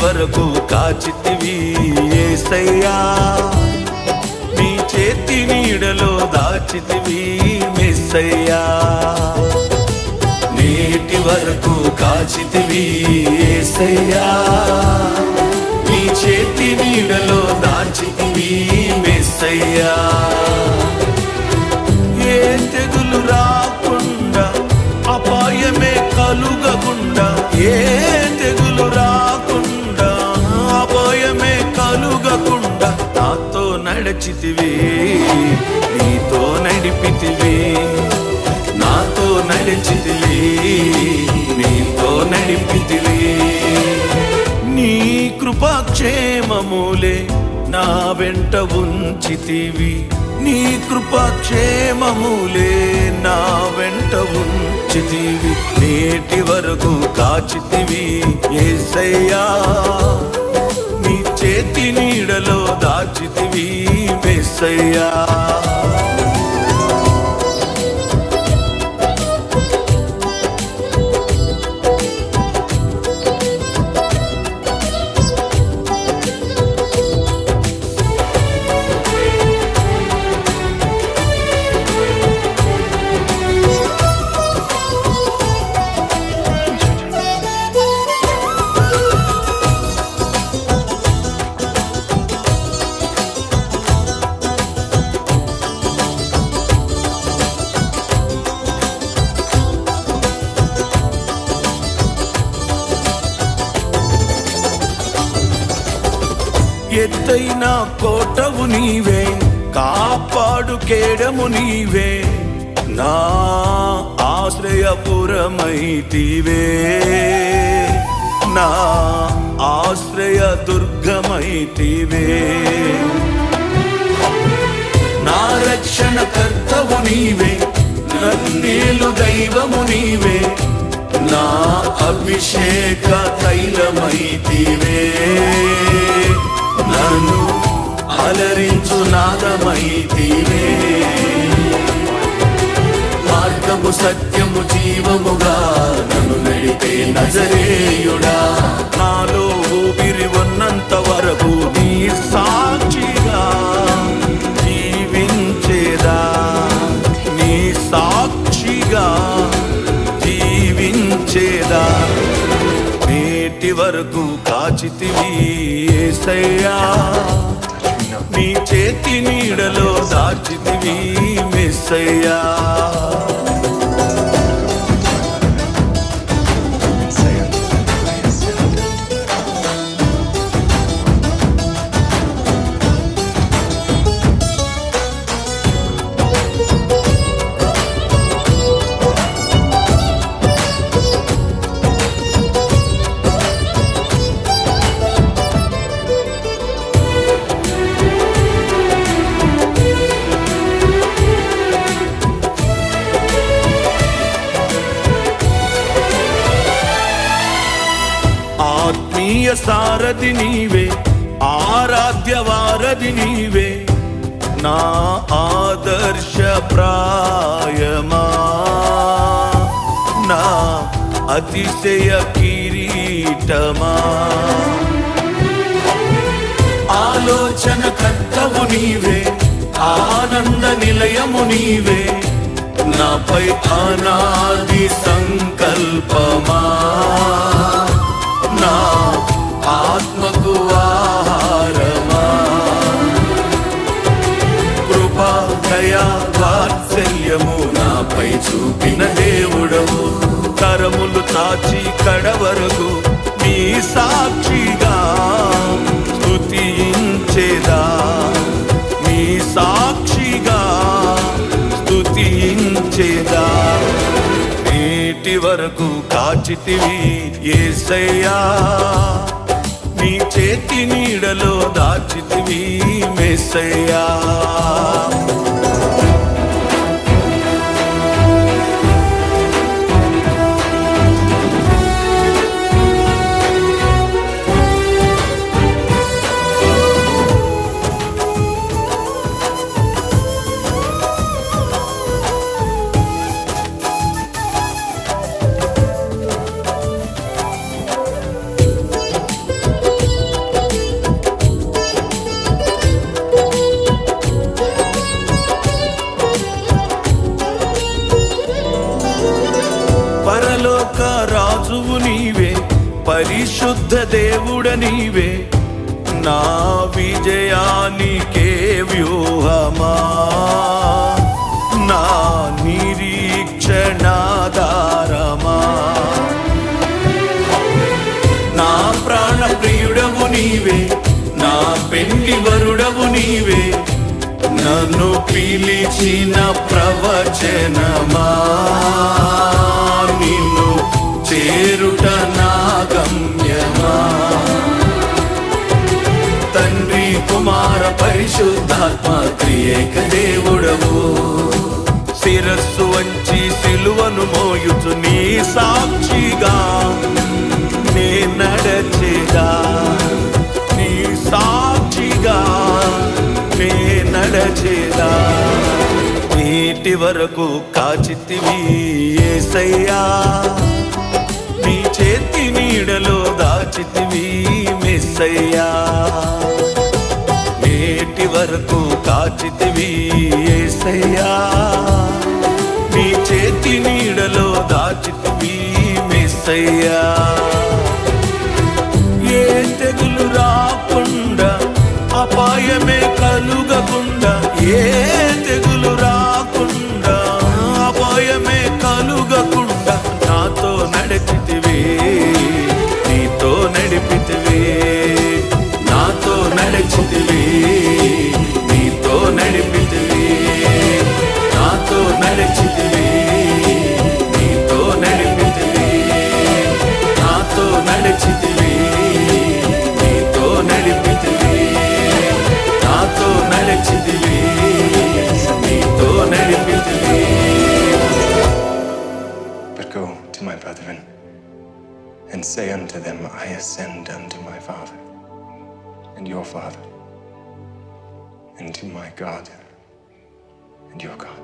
వరకు కాచితివి యేసయ్యా, నీ చేతి నీడలో దాచితివి మెస్సయ్యా. నేటి వరకు కాచితివి యేసయ్యా, నీ చేతి నీడలో దాచితివి మెస్సయ్యా. ఏ తెగులు రాకుండా, అపాయమే కలుగకుండా, ఏ తెగులు రాకుండా, అపాయమే కలుగకుండా నాతో నడిచితివి, నీతో నడిపితివి. నాతో నడిచితివి, నీతో నడిపితివి. నీ కృపాక్షేమములే నా వెంట ఉంచితివి, నీ కృపాక్షేమములే నా వెంట ఉంచితివి. నేటి వరకు కాచితివి యేసయ్యా, నీ చేతి నీడలో దాచితివి మెస్సయ్యా. ఎత్తైన కోటవు నీవే, కాపాడు కేడము నీవే, నా ఆశ్రయపురమైతివే, నా ఆశ్రయ దుర్గమైతివే. నా రక్షణ కర్తవు నీవే, నన్నేలు దైవము నీవే, నా అభిషేక తైలమైతివే. నన్ను అలరించు నాదమైతివే, మార్గము సత్యము జీవముగా నన్ను నడిపే నజరేయుడా. నాలో ఊపిరి ఉన్నంత వరకు నీ సాక్షిగా జీవించేదా, నీ సాక్షిగా జీవించేదా. నేటి వరకు కాచితివి యేసయ్యా, నీ చేతి నీడలో దాచితివి మెస్సయ్యా. ఆత్మీయ సారథి నీవే, ఆరాధ్య వారధి నీవే, నా ఆదర్శ ప్రాయమా, నా అతిశయ కిరీటమా. ఆలోచన కర్తవు నీవే, ఆనంద నిలయము నీవే, నాపై అనాది సంకల్పమా, నా ఆత్మకు ఆహారమా. కృపా దయా వాత్సల్యము నాపై చూపిన దేవుడవు, కరములు చాచి కడవరకు నీ సాక్షిగా స్తుతించేదా, నీ సాక్షిగా స్తుతించేదా. నేటి వరకు కాచితివి యేసయ్యా, నీ చేతి నీడలో దాచితివి మెస్సయ్యా. దేవుడ నీవే, నా విజయానికే వ్యూహమా, నా నిరీక్షణాధారమా. నా ప్రాణ ప్రియుడవు నీవే, నా పెండ్లి వరుడవు నీవే, నన్ను పిలిచిన ప్రవచనమా, నిన్ను చేరుట నా గమ్యమా. తండ్రి కుమార పరిశుద్ధాత్మ త్రియేక దేవుడవు, శిరస్సు వంచి సిలువను మోయుచు నీ సాక్షిగా నే నడచేదా, నీ సాక్షిగా నే నడచేదా. నేటి వరకు కాచితివి యేసయ్యా, నీ చేతి నీడలో దాచితివి మెస్సయ్యా. నేటి వరకు కాచితివి యేసయ్యా, నీ చేతి నీడలో దాచితివి మెస్సయ్యా. ఏ తెగులు రాకుండా, అపాయమే కలుగకుండా, ఏ తెగులు రాకుండా, అపాయమే కలుగకుండా నాతో నడిపితివే, నీతో నడిపితివే, నాతో నడిచితివే, నీతో నడిపితివే, నాతో నడిచితివే, నీతో నడిపితివే, నాతో నడిచితివే, నీతో నడిపితివే, నాతో నడిచితివే, నీతో నడిపితివే. But go to my brethren and say unto them, I ascend unto my Father and your Father, and to my God and your God.